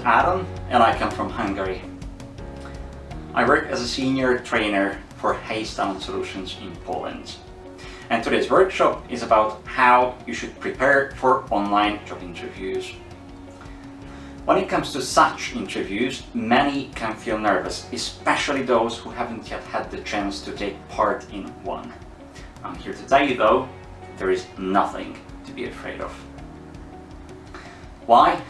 Adam and I come from Hungary. I work as a senior trainer for Haystack Solutions in Poland. And today's workshop is about how you should prepare for online job interviews. When it comes to such interviews, many can feel nervous, especially those who haven't yet had the chance to take part in one. I'm here to tell you though, there is nothing to be afraid of. Why?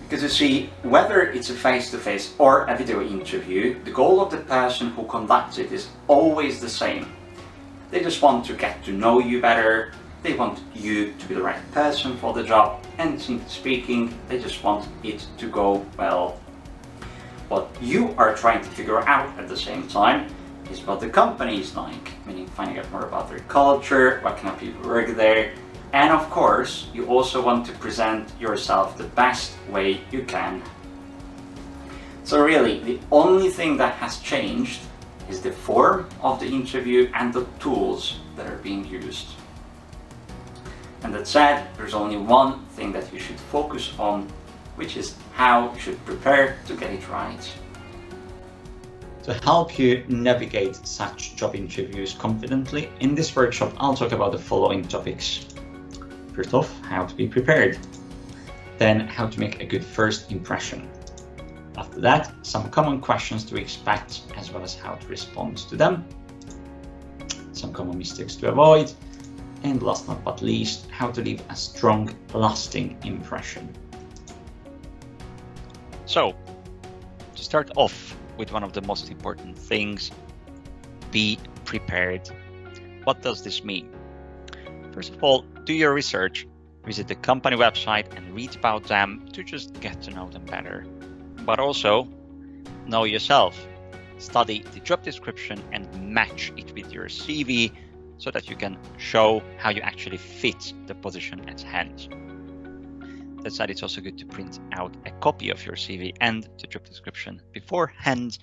Because you see, whether it's a face-to-face or a video interview, the goal of the person who conducts it is always the same. They just want to get to know you better, they want you to be the right person for the job, and simply speaking, they just want it to go well. What you are trying to figure out at the same time is what the company is like, meaning finding out more about their culture, what kind of people work there, and of course, you also want to present yourself the best way you can. So really, the only thing that has changed is the form of the interview and the tools that are being used. And that said, there's only one thing that you should focus on, which is how you should prepare to get it right. To help you navigate such job interviews confidently, in this workshop I'll talk about the following topics. First off, how to be prepared. Then how to make a good first impression. After that, some common questions to expect as well as how to respond to them. Some common mistakes to avoid. And last but not least, how to leave a strong, lasting impression. So, to start off with one of the most important things, be prepared. What does this mean? First of all, do your research, visit the company website and read about them to just get to know them better. But also, know yourself. Study the job description and match it with your CV so that you can show how you actually fit the position at hand. That said, it's also good to print out a copy of your CV and the job description beforehand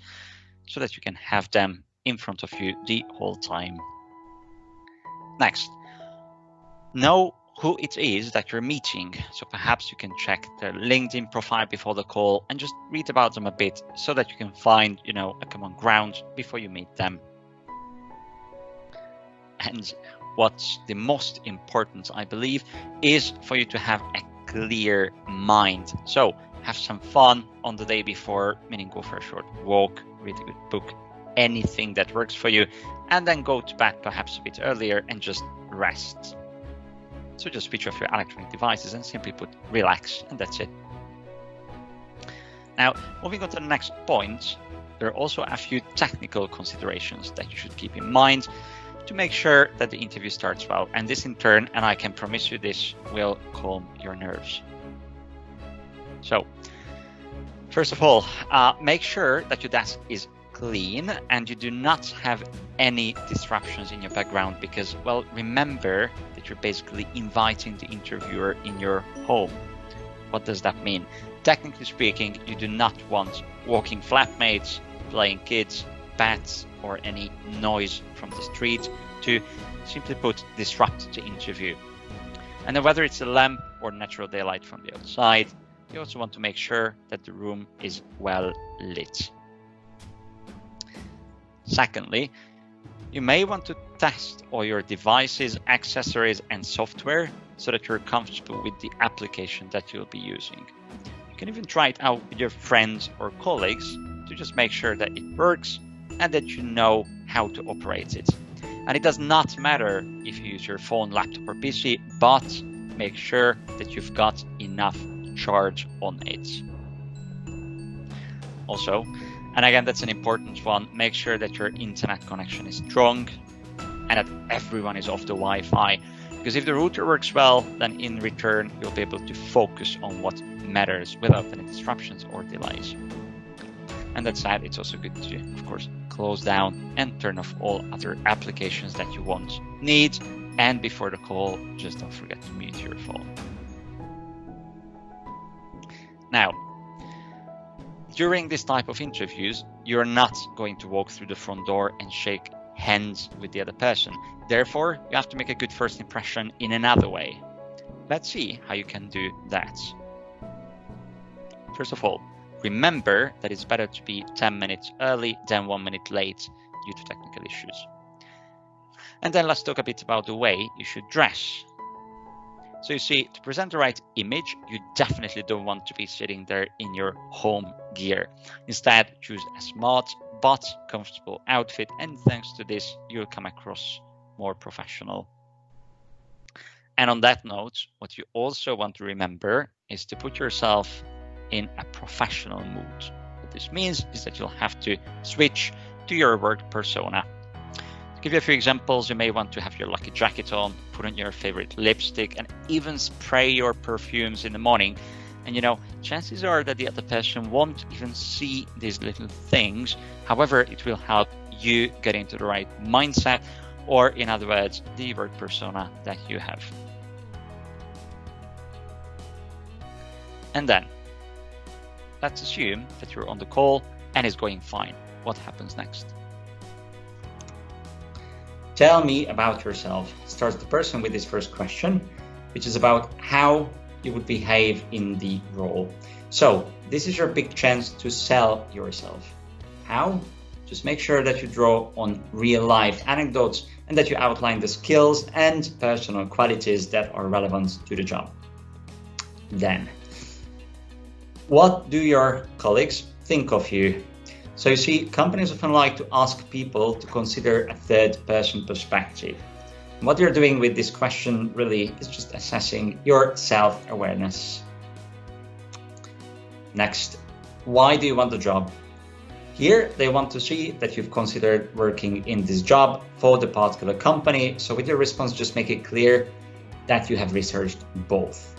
so that you can have them in front of you the whole time. Next, know who it is that you're meeting. So perhaps you can check their LinkedIn profile before the call and just read about them a bit so that you can find, a common ground before you meet them. And what's the most important, I believe, is for you to have a clear mind. So have some fun on the day before, meaning go for a short walk, read a good book, anything that works for you, and then go to bed perhaps a bit earlier and just rest. So just switch off your electronic devices and simply put relax, and that's it. Now, moving on to the next point, there are also a few technical considerations that you should keep in mind to make sure that the interview starts well. And this in turn, and I can promise you this, will calm your nerves. So, first of all, make sure that your desk is clean and you do not have any disruptions in your background because, well, remember that you're basically inviting the interviewer in your home. What does that mean? Technically speaking, you do not want walking flatmates, playing kids, pets, or any noise from the street to, simply put, disrupt the interview. And then whether it's a lamp or natural daylight from the outside, you also want to make sure that the room is well lit. Secondly, you may want to test all your devices, accessories, and software so that you're comfortable with the application that you'll be using. You can even try it out with your friends or colleagues to just make sure that it works and that you know how to operate it. And it does not matter if you use your phone, laptop, or PC, but make sure that you've got enough charge on it. Also, and again, that's an important one, make sure that your internet connection is strong and that everyone is off the Wi-Fi. Because if the router works well, then in return, you'll be able to focus on what matters without any disruptions or delays. And that said, it's also good to, of course, close down and turn off all other applications that you won't need. And before the call, just don't forget to mute your phone. Now, during this type of interviews, you're not going to walk through the front door and shake hands with the other person. Therefore, you have to make a good first impression in another way. Let's see how you can do that. First of all, remember that it's better to be 10 minutes early than 1 minute late due to technical issues. And then let's talk a bit about the way you should dress. So you see, to present the right image, you definitely don't want to be sitting there in your home gear. Instead, choose a smart but comfortable outfit, and thanks to this, you'll come across more professional. And on that note, what you also want to remember is to put yourself in a professional mood. What this means is that you'll have to switch to your work persona. To give you a few examples, you may want to have your lucky jacket on, put on your favorite lipstick, and even spray your perfumes in the morning. And chances are that the other person won't even see these little things. However, it will help you get into the right mindset, or in other words, the work persona that you have. And then, let's assume that you're on the call and it's going fine. What happens next? Tell me about yourself, starts the person with this first question, which is about how you would behave in the role. So this is your big chance to sell yourself. How? Just make sure that you draw on real life anecdotes and that you outline the skills and personal qualities that are relevant to the job. Then, what do your colleagues think of you? So you see, companies often like to ask people to consider a third-person perspective. And what you're doing with this question really is just assessing your self-awareness. Next, why do you want the job? Here, they want to see that you've considered working in this job for the particular company. So with your response, just make it clear that you have researched both.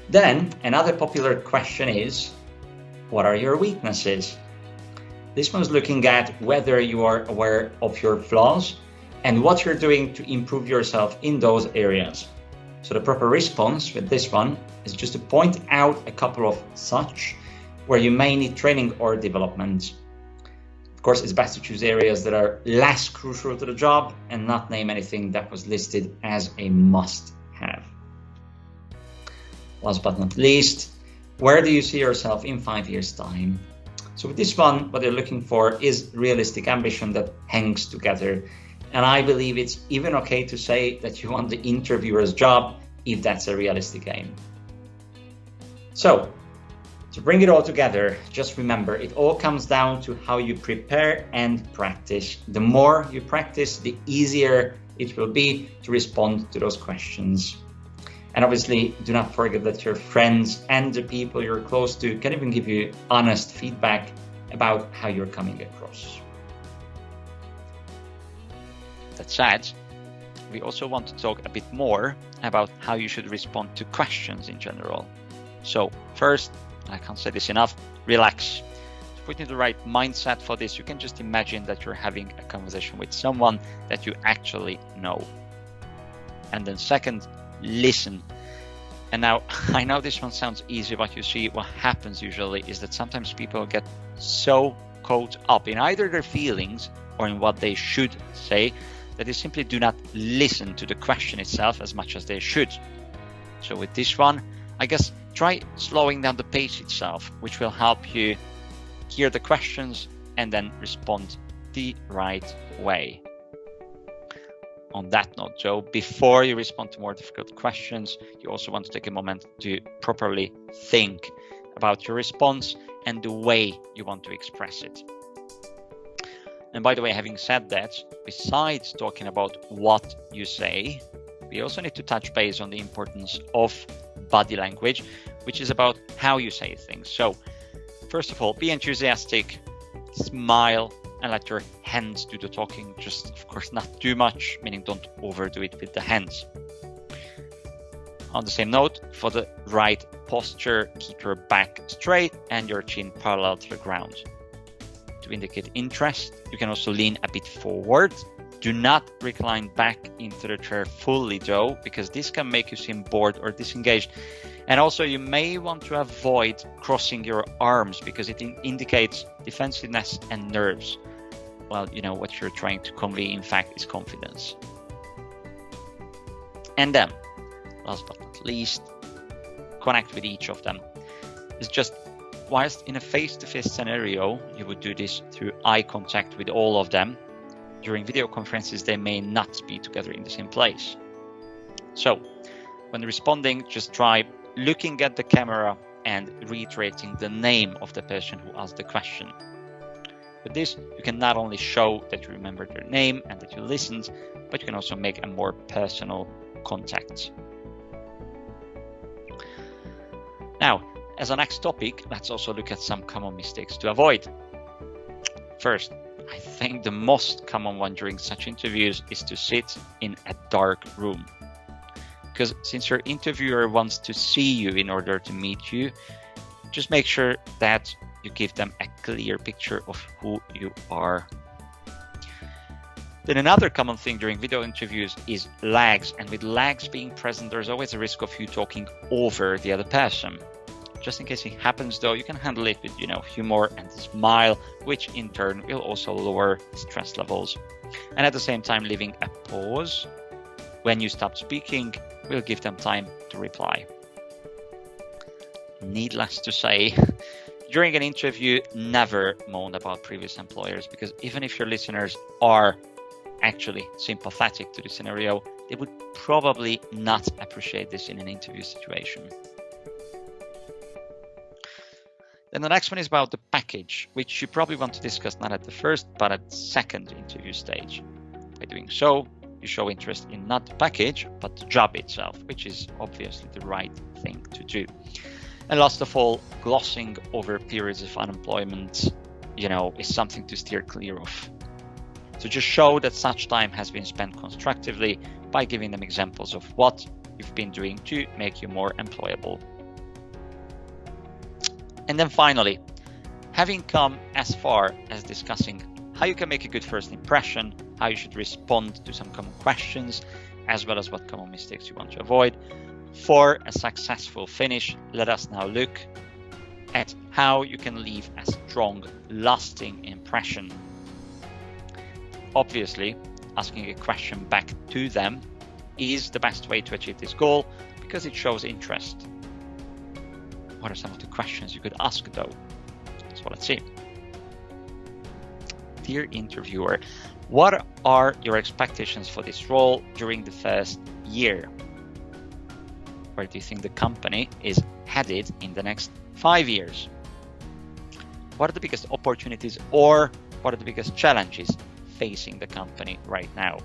Then, another popular question is, what are your weaknesses? This one's looking at whether you are aware of your flaws and what you're doing to improve yourself in those areas. So the proper response with this one is just to point out a couple of such where you may need training or development. Of course, it's best to choose areas that are less crucial to the job and not name anything that was listed as a must-have. Last but not least, where do you see yourself in 5 years' time? So with this one, what they're looking for is realistic ambition that hangs together. And I believe it's even okay to say that you want the interviewer's job if that's a realistic aim. So, to bring it all together, just remember, it all comes down to how you prepare and practice. The more you practice, the easier it will be to respond to those questions. And obviously, do not forget that your friends and the people you're close to can even give you honest feedback about how you're coming across. That said, we also want to talk a bit more about how you should respond to questions in general. So first, I can't say this enough, relax. To put in the right mindset for this, you can just imagine that you're having a conversation with someone that you actually know. And then second, listen. And now, I know this one sounds easy, but you see what happens usually is that sometimes people get so caught up in either their feelings or in what they should say that they simply do not listen to the question itself as much as they should. So with this one, I guess try slowing down the pace itself, which will help you hear the questions and then respond the right way. On that note, Joe, before you respond to more difficult questions, you also want to take a moment to properly think about your response and the way you want to express it. And by the way, having said that, besides talking about what you say, we also need to touch base on the importance of body language, which is about how you say things. So, first of all, be enthusiastic, smile, and let your hands do the talking. Just, of course, not too much, meaning don't overdo it with the hands. On the same note, for the right posture, keep your back straight and your chin parallel to the ground. To indicate interest, you can also lean a bit forward. Do not recline back into the chair fully though, because this can make you seem bored or disengaged. And also you may want to avoid crossing your arms because it indicates defensiveness and nerves. Well, you know, what you're trying to convey, in fact, is confidence. And then, last but not least, connect with each of them. It's just whilst in a face-to-face scenario, you would do this through eye contact with all of them. During video conferences, they may not be together in the same place. So when responding, just try looking at the camera and reiterating the name of the person who asked the question. With this, you can not only show that you remember their name and that you listened, but you can also make a more personal contact. Now, as a next topic, let's also look at some common mistakes to avoid. First, I think the most common one during such interviews is to sit in a dark room. Because since your interviewer wants to see you in order to meet you, just make sure that you give them a clear picture of who you are. Then another common thing during video interviews is lags. And with lags being present, there's always a risk of you talking over the other person. Just in case it happens though, you can handle it with, humor and a smile, which in turn will also lower stress levels. And at the same time, leaving a pause when you stop speaking will give them time to reply. Needless to say, during an interview, never moan about previous employers, because even if your listeners are actually sympathetic to the scenario, they would probably not appreciate this in an interview situation. Then the next one is about the package, which you probably want to discuss not at the first, but at the second interview stage. By doing so, you show interest in not the package, but the job itself, which is obviously the right thing to do. And last of all, glossing over periods of unemployment, is something to steer clear of. So just show that such time has been spent constructively by giving them examples of what you've been doing to make you more employable. And then finally, having come as far as discussing how you can make a good first impression, how you should respond to some common questions, as well as what common mistakes you want to avoid, for a successful finish, let us now look at how you can leave a strong, lasting impression. Obviously, asking a question back to them is the best way to achieve this goal because it shows interest. What are some of the questions you could ask though? So let's see. Dear interviewer, what are your expectations for this role during the first year? Where do you think the company is headed in the next 5 years? What are the biggest opportunities or what are the biggest challenges facing the company right now?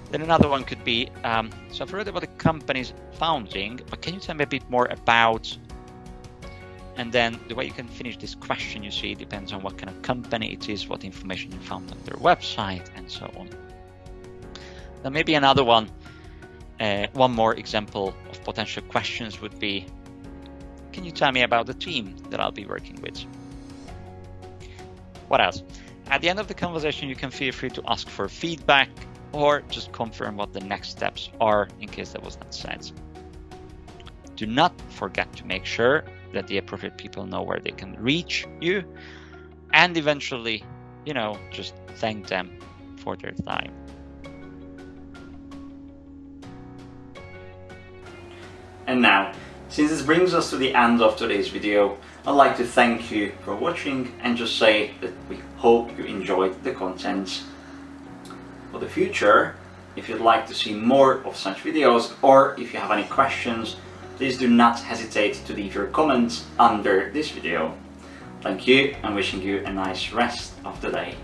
Then another one could be, so I've heard about the company's founding, but can you tell me a bit more about, and then the way you can finish this question, you see, depends on what kind of company it is, what information you found on their website, and so on. Then maybe another one, one more example of potential questions would be, can you tell me about the team that I'll be working with? What else? At the end of the conversation, you can feel free to ask for feedback or just confirm what the next steps are in case that was not said. Do not forget to make sure that the appropriate people know where they can reach you, and eventually, just thank them for their time. And now, since this brings us to the end of today's video, I'd like to thank you for watching and just say that we hope you enjoyed the content. For the future, if you'd like to see more of such videos or if you have any questions, please do not hesitate to leave your comments under this video. Thank you and wishing you a nice rest of the day.